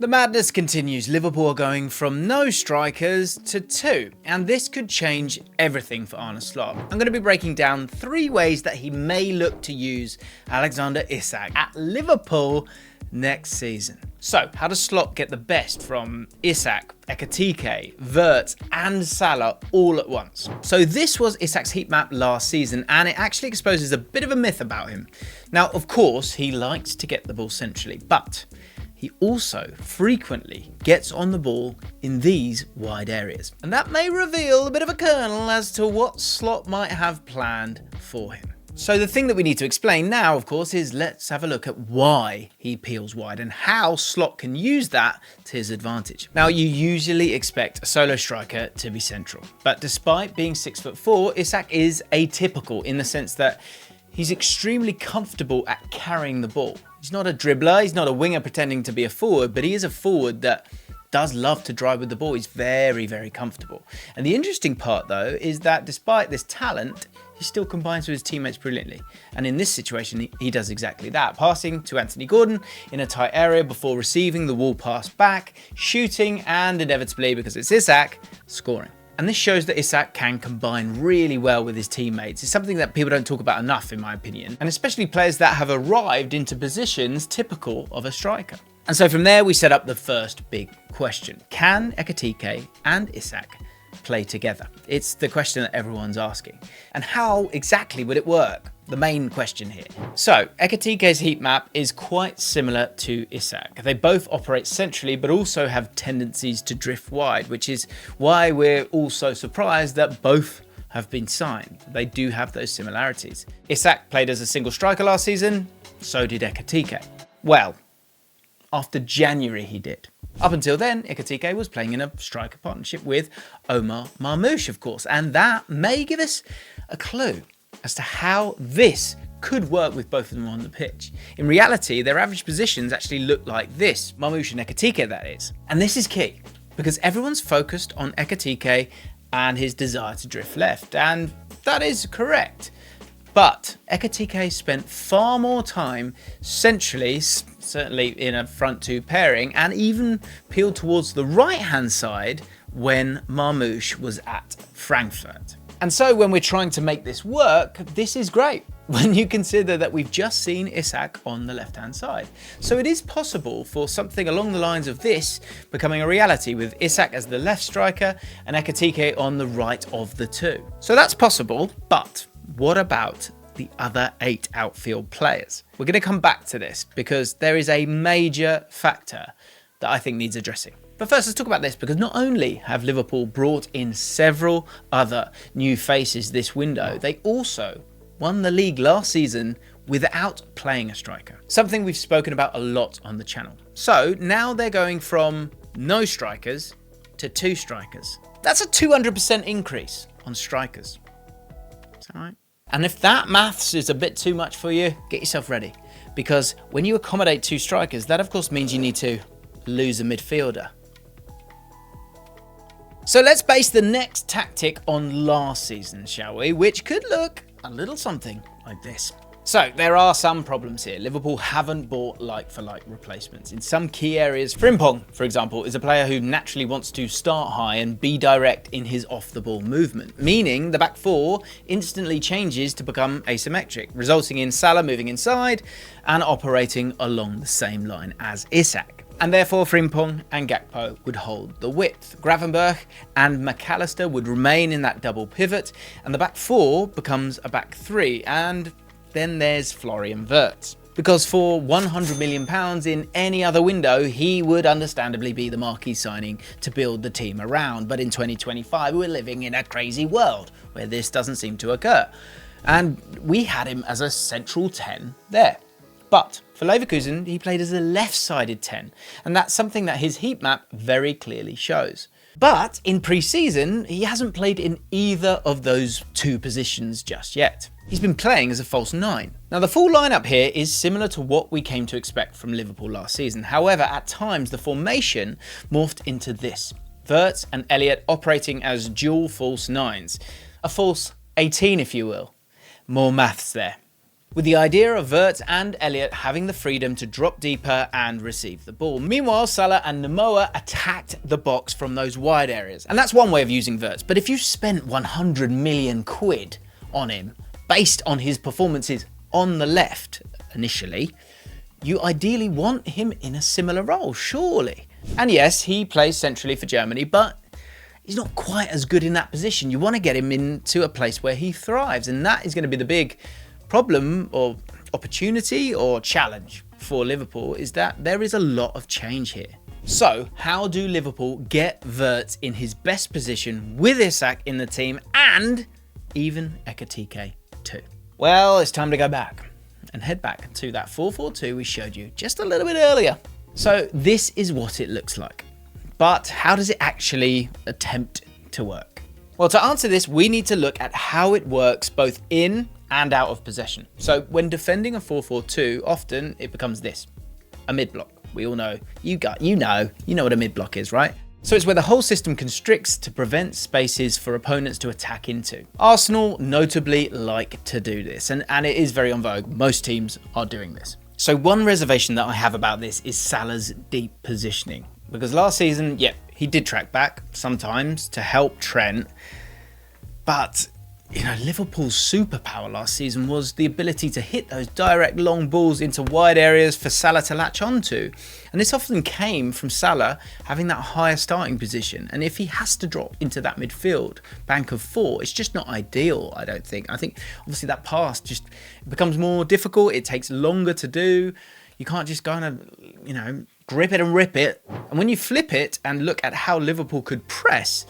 The madness continues. Liverpool are going from no strikers to 2, and this could change everything for Arne Slot. I'm going to be breaking down 3 ways that he may look to use Alexander Isak at Liverpool next season. So, how does Slot get the best from Isak, Ekitike, Wirtz and Salah all at once? So this was Isak's heat map last season, and it actually exposes a bit of a myth about him. Now, of course, he likes to get the ball centrally, but he also frequently gets on the ball in these wide areas. And that may reveal a bit of a kernel as to what Slot might have planned for him. So the thing that we need to explain now, of course, is let's have a look at why he peels wide and how Slot can use that to his advantage. Now, you usually expect a solo striker to be central, but despite being 6'4", Isak is atypical in the sense that he's extremely comfortable at carrying the ball. He's not a dribbler, he's not a winger pretending to be a forward, but he is a forward that does love to drive with the ball. He's very, very comfortable. And the interesting part, though, is that despite this talent, he still combines with his teammates brilliantly. And in this situation, he does exactly that. Passing to Anthony Gordon in a tight area before receiving the wall pass back, shooting, and inevitably, because it's Isak, scoring. And this shows that Isak can combine really well with his teammates. It's something that people don't talk about enough, in my opinion, and especially players that have arrived into positions typical of a striker. And so from there, we set up the first big question. Can Ekitike and Isak play together? It's the question that everyone's asking. And how exactly would it work? The main question here. So, Ekitike's heat map is quite similar to Isak. They both operate centrally, but also have tendencies to drift wide, which is why we're also surprised that both have been signed. They do have those similarities. Isak played as a single striker last season, so did Ekitike. Well, after January he did. Up until then, Ekitike was playing in a striker partnership with Omar Marmoush, of course, and that may give us a clue as to how this could work with both of them on the pitch. In reality, their average positions actually look like this. Marmoush and Ekitike, that is. And this is key, because everyone's focused on Ekitike and his desire to drift left, and that is correct. But Ekitike spent far more time centrally, certainly in a front 2 pairing, and even peeled towards the right-hand side when Marmoush was at Frankfurt. And so when we're trying to make this work, this is great when you consider that we've just seen Isak on the left-hand side. So it is possible for something along the lines of this becoming a reality with Isak as the left striker and Ekitike on the right of the 2. So that's possible, but what about the other 8 outfield players? We're going to come back to this because there is a major factor that I think needs addressing. But first, let's talk about this, because not only have Liverpool brought in several other new faces this window, they also won the league last season without playing a striker. Something we've spoken about a lot on the channel. So now they're going from no strikers to 2 strikers. That's a 200% increase on strikers. Is that right? And if that maths is a bit too much for you, get yourself ready. Because when you accommodate 2 strikers, that of course means you need to lose a midfielder. So let's base the next tactic on last season, shall we? Which could look a little something like this. So there are some problems here. Liverpool haven't bought like-for-like replacements in some key areas. Frimpong, for example, is a player who naturally wants to start high and be direct in his off-the-ball movement, meaning the back 4 instantly changes to become asymmetric, resulting in Salah moving inside and operating along the same line as Isak. And therefore Frimpong and JaackMaate would hold the width. Gravenberch and McAllister would remain in that double pivot, and the back 4 becomes a back 3, and then there's Florian Wirtz. Because for £100 million in any other window, he would understandably be the marquee signing to build the team around. But in 2025, we're living in a crazy world where this doesn't seem to occur. And we had him as a central 10 there. But for Leverkusen, he played as a left-sided 10, and that's something that his heat map very clearly shows. But in pre-season, he hasn't played in either of those 2 positions just yet. He's been playing as a false 9. Now, the full lineup here is similar to what we came to expect from Liverpool last season. However, at times, the formation morphed into this. Wirtz and Elliott operating as dual false 9s. A false 18, if you will. More maths there. with the idea of Wirtz and Elliott having the freedom to drop deeper and receive the ball. Meanwhile, Salah and Momoa attacked the box from those wide areas. And that's one way of using Wirtz. But if you spent 100 million quid on him, based on his performances on the left initially, you ideally want him in a similar role, surely. And yes, he plays centrally for Germany, but he's not quite as good in that position. You want to get him into a place where he thrives, and that is going to be the big problem or opportunity or challenge for Liverpool, is that there is a lot of change here. So how do Liverpool get Wirtz in his best position with Isak in the team and even Ekitike too? Well, it's time to go back and head back to that 4-4-2 we showed you just a little bit earlier. So this is what it looks like. But how does it actually attempt to work? Well, to answer this, we need to look at how it works both in and out of possession. So when defending a 4-4-2, often it becomes this, a mid-block. We all know, you know what a mid-block is, right? So it's where the whole system constricts to prevent spaces for opponents to attack into. Arsenal notably like to do this, and it is very en vogue. Most teams are doing this. So one reservation that I have about this is Salah's deep positioning. Because last season, yeah, he did track back sometimes to help Trent. But, you know, Liverpool's superpower last season was the ability to hit those direct long balls into wide areas for Salah to latch onto. And this often came from Salah having that higher starting position. And if he has to drop into that midfield bank of four, it's just not ideal, I don't think. I think obviously that pass just becomes more difficult. It takes longer to do. You can't just kind of, you know, grip it and rip it. And when you flip it and look at how Liverpool could press,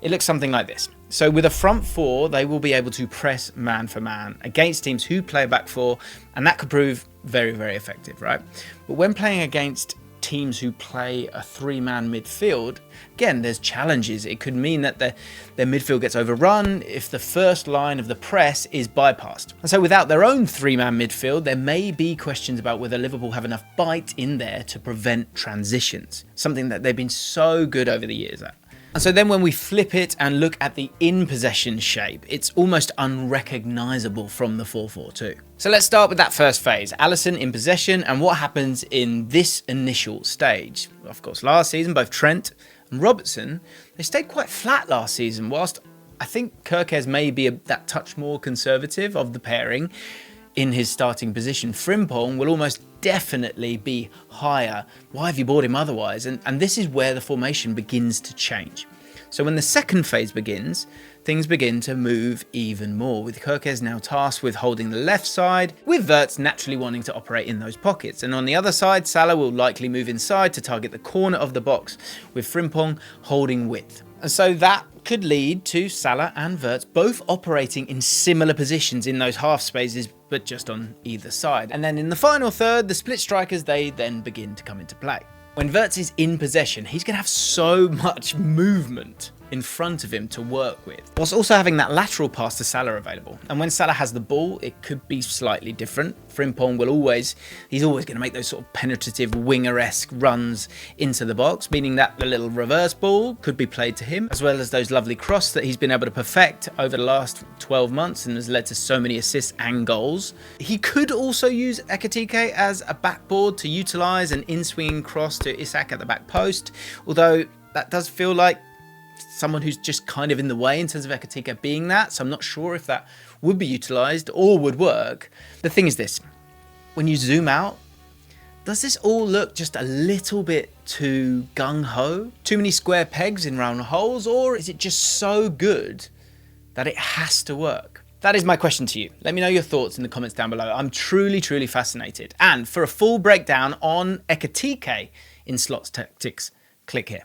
it looks something like this. So with a front four, they will be able to press man for man against teams who play a back four, and that could prove very, very effective, right? But when playing against teams who play a three-man midfield, again, there's challenges. It could mean that their midfield gets overrun if the first line of the press is bypassed. And so without their own three-man midfield, there may be questions about whether Liverpool have enough bite in there to prevent transitions, something that they've been so good over the years at. And so then when we flip it and look at the in-possession shape, it's almost unrecognisable from the 4-4-2. So let's start with that first phase, Alisson in possession, and what happens in this initial stage. Of course, last season, both Trent and Robertson, they stayed quite flat last season, whilst I think Kerkez may be that touch more conservative of the pairing in his starting position. Frimpong will almost definitely be higher. Why have you bought him otherwise? And this is where the formation begins to change. So when the second phase begins, things begin to move even more, with Kerkez now tasked with holding the left side, with Wirtz naturally wanting to operate in those pockets. And on the other side, Salah will likely move inside to target the corner of the box, with Frimpong holding width. And so that could lead to Salah and Wirtz both operating in similar positions in those half spaces, but just on either side. And then in the final third, the split strikers, they then begin to come into play. When Wirtz is in possession, he's going to have so much movement in front of him to work with, whilst also having that lateral pass to Salah available. And when Salah has the ball, it could be slightly different. Frimpong he's always going to make those sort of penetrative winger-esque runs into the box, meaning that the little reverse ball could be played to him, as well as those lovely crosses that he's been able to perfect over the last 12 months and has led to so many assists and goals. He could also use Ekitike as a backboard to utilise an in-swinging cross to Isak at the back post, although that does feel like someone who's just kind of in the way in terms of Ekitike being that, so I'm not sure if that would be utilised or would work. The thing is this, when you zoom out, does this all look just a little bit too gung-ho? Too many square pegs in round holes, or is it just so good that it has to work? That is my question to you. Let me know your thoughts in the comments down below. I'm truly, truly fascinated. And for a full breakdown on Ekitike in Slot's tactics, click here.